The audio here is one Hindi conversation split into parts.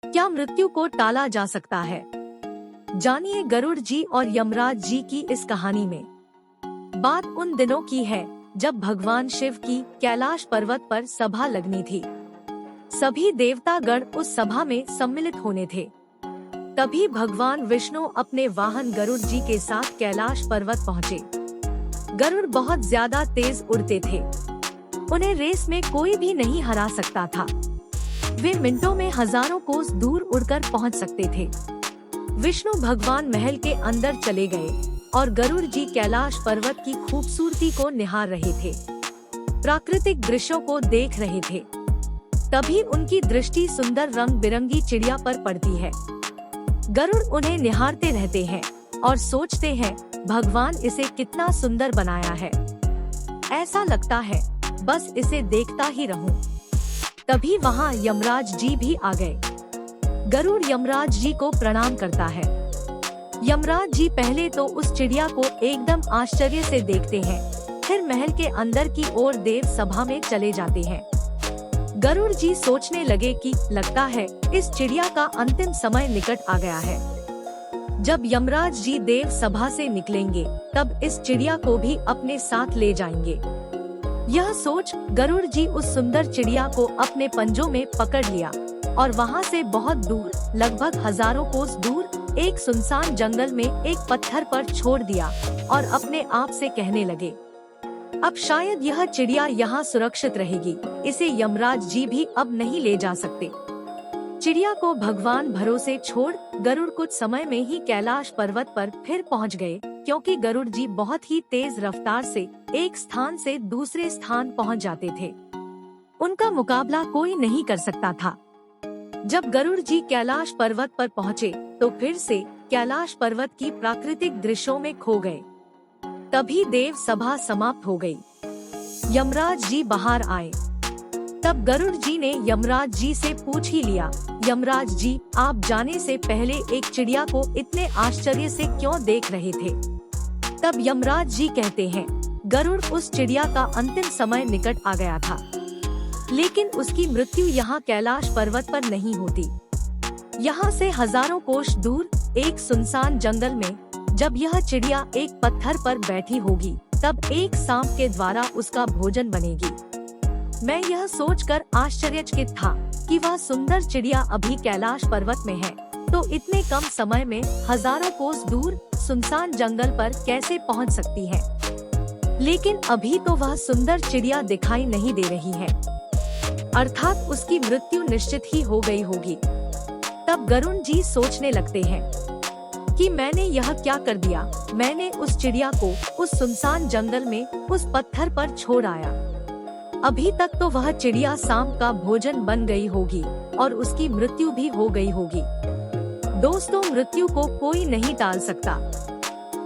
क्या मृत्यु को टाला जा सकता है? जानिए गरुड़ जी और यमराज जी की इस कहानी में। बात उन दिनों की है जब भगवान शिव की कैलाश पर्वत पर सभा लगनी थी। सभी देवतागण उस सभा में सम्मिलित होने थे। तभी भगवान विष्णु अपने वाहन गरुड़ जी के साथ कैलाश पर्वत पहुँचे। गरुड़ बहुत ज्यादा तेज उड़ते थे। उन्हें रेस में कोई भी नहीं हरा सकता था। वे मिनटों में हजारों कोस दूर उड़कर पहुंच सकते थे। विष्णु भगवान महल के अंदर चले गए और गरुड़ जी कैलाश पर्वत की खूबसूरती को निहार रहे थे, प्राकृतिक दृश्यों को देख रहे थे। तभी उनकी दृष्टि सुंदर रंग बिरंगी चिड़िया पर पड़ती है। गरुड़ उन्हें निहारते रहते हैं और सोचते हैं, भगवान इसे कितना सुंदर बनाया है। ऐसा लगता है बस इसे देखता ही रहूं। तभी वहाँ यमराज जी भी आ गए। गरुड़ यमराज जी को प्रणाम करता है। यमराज जी पहले तो उस चिड़िया को एकदम आश्चर्य से देखते हैं, फिर महल के अंदर की ओर देव सभा में चले जाते हैं। गरुड़ जी सोचने लगे कि लगता है इस चिड़िया का अंतिम समय निकट आ गया है। जब यमराज जी देव सभा से निकलेंगे तब इस चिड़िया को भी अपने साथ ले जाएंगे। यह सोच गरुड़ जी उस सुंदर चिड़िया को अपने पंजों में पकड़ लिया और वहाँ से बहुत दूर, लगभग हजारों कोस दूर, एक सुनसान जंगल में एक पत्थर पर छोड़ दिया और अपने आप से कहने लगे, अब शायद यह चिड़िया यहाँ सुरक्षित रहेगी, इसे यमराज जी भी अब नहीं ले जा सकते। चिड़िया को भगवान भरोसे छोड़ गरुड़ कुछ समय में ही कैलाश पर्वत पर फिर पहुँच गए, क्योंकि गरुड़ जी बहुत ही तेज रफ्तार से एक स्थान से दूसरे स्थान पहुंच जाते थे। उनका मुकाबला कोई नहीं कर सकता था। जब गरुड़ जी कैलाश पर्वत पर पहुंचे तो फिर से कैलाश पर्वत की प्राकृतिक दृश्यों में खो गए। तभी देव सभा समाप्त हो गई। यमराज जी बाहर आए। तब गरुड़ जी ने यमराज जी से पूछ ही लिया, यमराज जी, आप जाने से पहले एक चिड़िया को इतने आश्चर्य से क्यों देख रहे थे? तब यमराज जी कहते हैं, गरुड़, उस चिड़िया का अंतिम समय निकट आ गया था, लेकिन उसकी मृत्यु यहाँ कैलाश पर्वत पर नहीं होती। यहाँ से हजारों कोस दूर एक सुनसान जंगल में जब यह चिड़िया एक पत्थर पर बैठी होगी तब एक सांप के द्वारा उसका भोजन बनेगी। मैं यह सोचकर आश्चर्यचकित था कि वह सुंदर चिड़िया अभी कैलाश पर्वत में है, तो इतने कम समय में हजारों कोस दूर सुनसान जंगल पर कैसे पहुंच सकती है। लेकिन अभी तो वह सुंदर चिड़िया दिखाई नहीं दे रही है, अर्थात उसकी मृत्यु निश्चित ही हो गई होगी। तब गरुड़ जी सोचने लगते हैं कि मैंने यह क्या कर दिया। मैंने उस चिड़िया को उस सुनसान जंगल में उस पत्थर पर छोड़ आया। अभी तक तो वह चिड़िया सांप का भोजन बन गई होगी और उसकी मृत्यु भी हो गई होगी। दोस्तों, मृत्यु को कोई नहीं टाल सकता।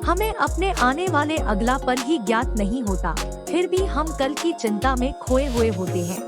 हमें अपने आने वाले अगला पल ही ज्ञात नहीं होता, फिर भी हम कल की चिंता में खोए हुए होते हैं।